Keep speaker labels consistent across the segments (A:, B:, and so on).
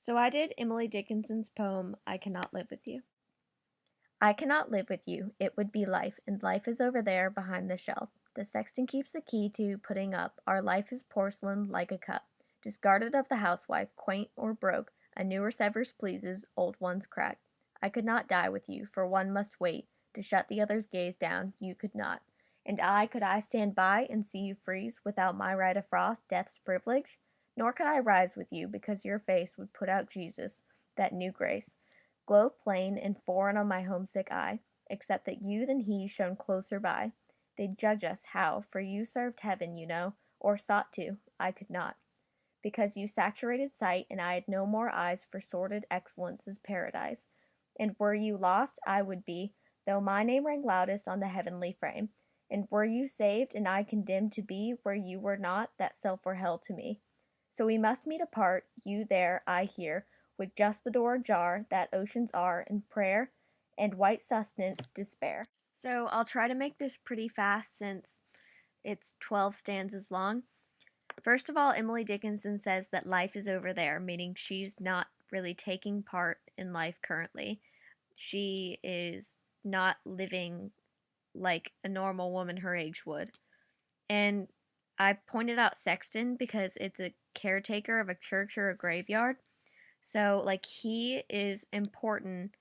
A: So I did Emily Dickinson's poem, I Cannot Live With You. I cannot live with you, it would be life, and life is over there behind the shelf. The sexton keeps the key to putting up. Our life is porcelain like a cup, discarded of the housewife, quaint or broke. A newer severs pleases, old ones crack. I could not die with you, for one must wait to shut the other's gaze down. You could not. And could I stand by and see you freeze without my right of frost, death's privilege? Nor could I rise with you, because your face would put out Jesus, that new grace. Glow plain and foreign on my homesick eye, except that you than he shone closer by. They'd judge us how, for you served heaven, you know, or sought to, I could not. Because you saturated sight, and I had no more eyes for sordid excellence's paradise. And were you lost, I would be, though my name rang loudest on the heavenly frame. And were you saved, and I condemned to be where you were not, that self were hell to me. So we must meet apart, you there, I here, with just the door ajar, that oceans are, in prayer, and white sustenance, despair. So I'll try to make this pretty fast since it's 12 stanzas long. First of all, Emily Dickinson says that life is over there, meaning she's not really taking part in life currently. She is not living like a normal woman her age would. And I pointed out sexton because it's a caretaker of a church or a graveyard. So, like, he is important.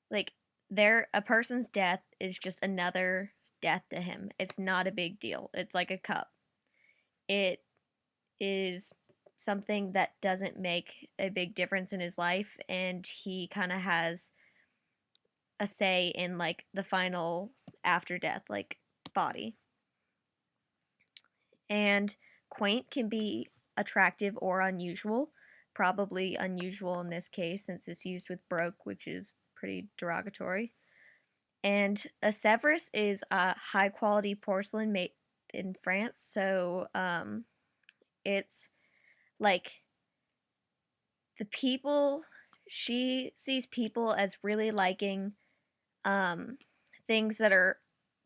A: Like, a person's death is just another death to him. It's not a big deal. It's like a cup. It is something that doesn't make a big difference in his life, and he kind of has a say in, like, the final after death, like, body. And quaint can be attractive or unusual. Probably unusual in this case since it's used with broke, which is pretty derogatory. And a Sevres is a high quality porcelain made in France. So it's like the people, she sees people as really liking um, things that are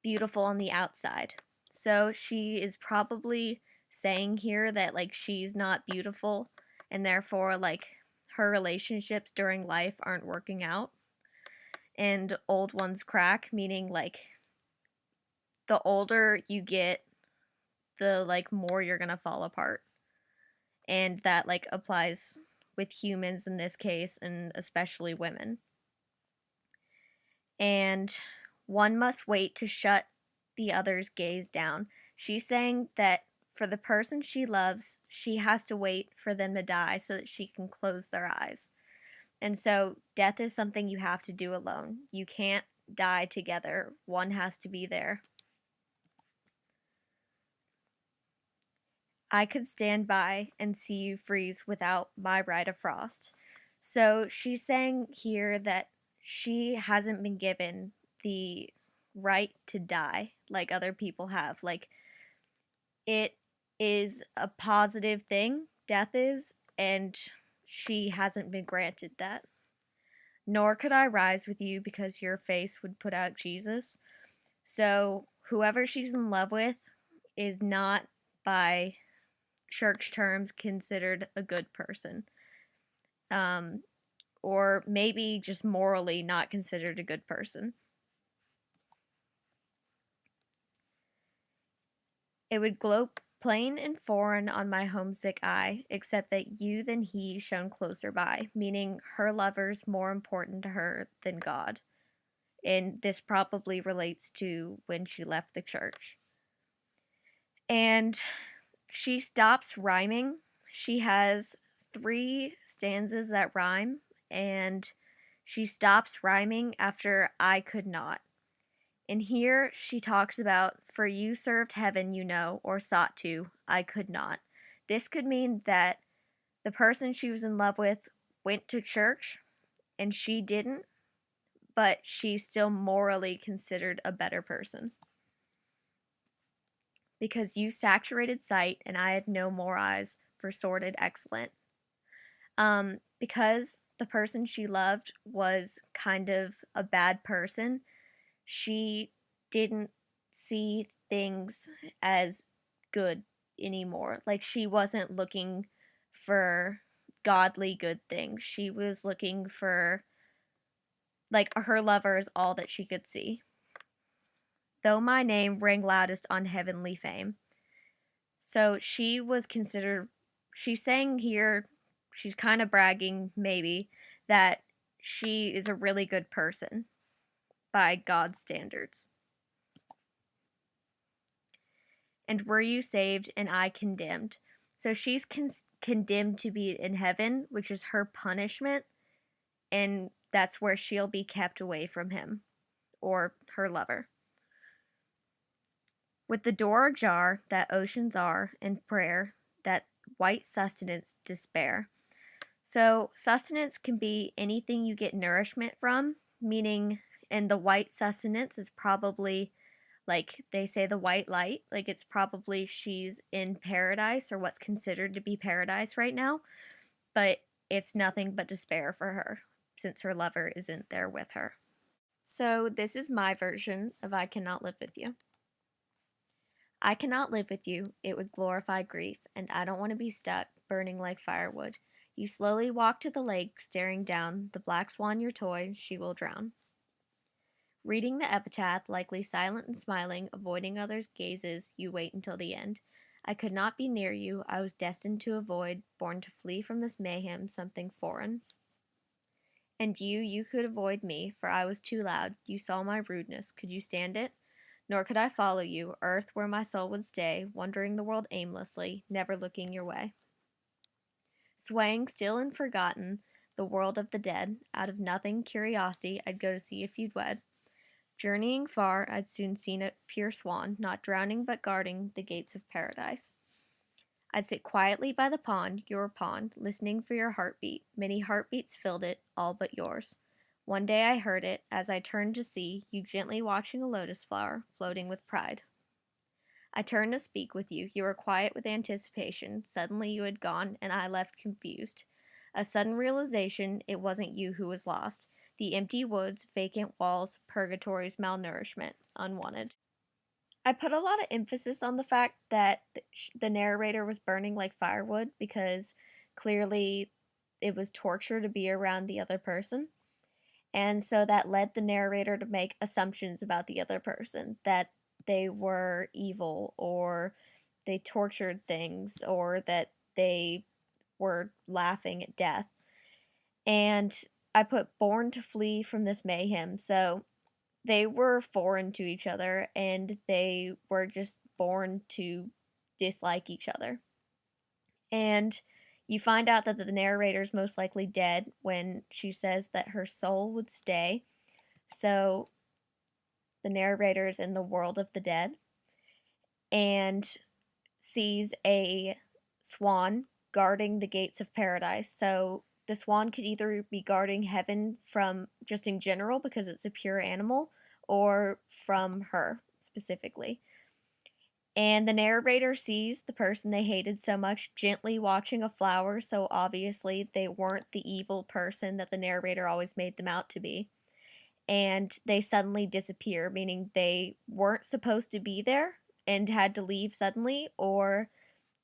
A: beautiful on the outside. So she is probably saying here that like she's not beautiful and therefore like her relationships during life aren't working out. And old ones crack, meaning like the older you get, the like more you're gonna fall apart. And that like applies with humans in this case and especially women. And one must wait to shut the other's gaze down. She's saying that for the person she loves, she has to wait for them to die so that she can close their eyes. And so death is something you have to do alone. You can't die together. One has to be there. I could stand by and see you freeze without my rite of frost. So she's saying here that she hasn't been given the right to die like other people have. Like, it is a positive thing, death is, and she hasn't been granted that. Nor could I rise with you because your face would put out Jesus. So, whoever she's in love with is not, by church terms, considered a good person. Um, or maybe just morally not considered a good person. It would glow plain and foreign on my homesick eye, except that you than he shone closer by, meaning her lover's more important to her than God. And this probably relates to when she left the church. And she stops rhyming. She has 3 stanzas that rhyme, and she stops rhyming after I could not. And here she talks about, for you served heaven, you know, or sought to, I could not. This could mean that the person she was in love with went to church and she didn't, but she's still morally considered a better person. Because you saturated sight and I had no more eyes for sordid excellence. Because the person she loved was kind of a bad person, she didn't see things as good anymore. Like, she wasn't looking for godly good things. She was looking for, like, her lover is all that she could see. Though my name rang loudest on heavenly fame. So she was considered, she's saying here, she's kind of bragging, maybe, that she is a really good person by God's standards. And were you saved and I condemned? So she's condemned to be in heaven, which is her punishment, and that's where she'll be kept away from him or her lover. With the door ajar that oceans are, and prayer, that white sustenance despair. So, sustenance can be anything you get nourishment from, meaning, and the white sustenance is probably, like they say, the white light. Like, it's probably she's in paradise or what's considered to be paradise right now, but it's nothing but despair for her since her lover isn't there with her. So, this is my version of I Cannot Live With You. I cannot live with you, it would glorify grief, and I don't want to be stuck, burning like firewood. You slowly walk to the lake, staring down, the black swan your toy, she will drown. Reading the epitaph, likely silent and smiling, avoiding others' gazes, you wait until the end. I could not be near you, I was destined to avoid, born to flee from this mayhem, something foreign. And you could avoid me, for I was too loud, you saw my rudeness, could you stand it? Nor could I follow you, earth where my soul would stay, wandering the world aimlessly, never looking your way. Swaying still and forgotten, the world of the dead, out of nothing curiosity, I'd go to see if you'd wed. Journeying far, I'd soon seen a pure swan, not drowning but guarding the gates of paradise. I'd sit quietly by the pond, your pond, listening for your heartbeat. Many heartbeats filled it, all but yours. One day I heard it, as I turned to see you gently watching a lotus flower, floating with pride. I turned to speak with you. You were quiet with anticipation. Suddenly you had gone, and I left confused. A sudden realization it wasn't you who was lost. The empty woods, vacant walls, purgatory's malnourishment, unwanted. I put a lot of emphasis on the fact that the narrator was burning like firewood because clearly it was torture to be around the other person. And so that led the narrator to make assumptions about the other person, that they were evil or they tortured things or that they were laughing at death. And I put born to flee from this mayhem. So they were foreign to each other and they were just born to dislike each other. And you find out that the narrator's most likely dead when she says that her soul would stay. So the narrator is in the world of the dead and sees a swan guarding the gates of paradise. So the swan could either be guarding heaven from just in general because it's a pure animal or from her specifically. And the narrator sees the person they hated so much gently watching a flower, so obviously they weren't the evil person that the narrator always made them out to be. And they suddenly disappear, meaning they weren't supposed to be there and had to leave suddenly, or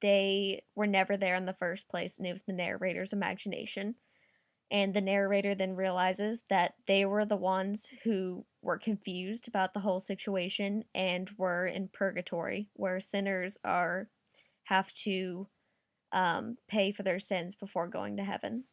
A: they were never there in the first place and it was the narrator's imagination. And the narrator then realizes that they were the ones who were confused about the whole situation and were in purgatory, where sinners have to pay for their sins before going to heaven.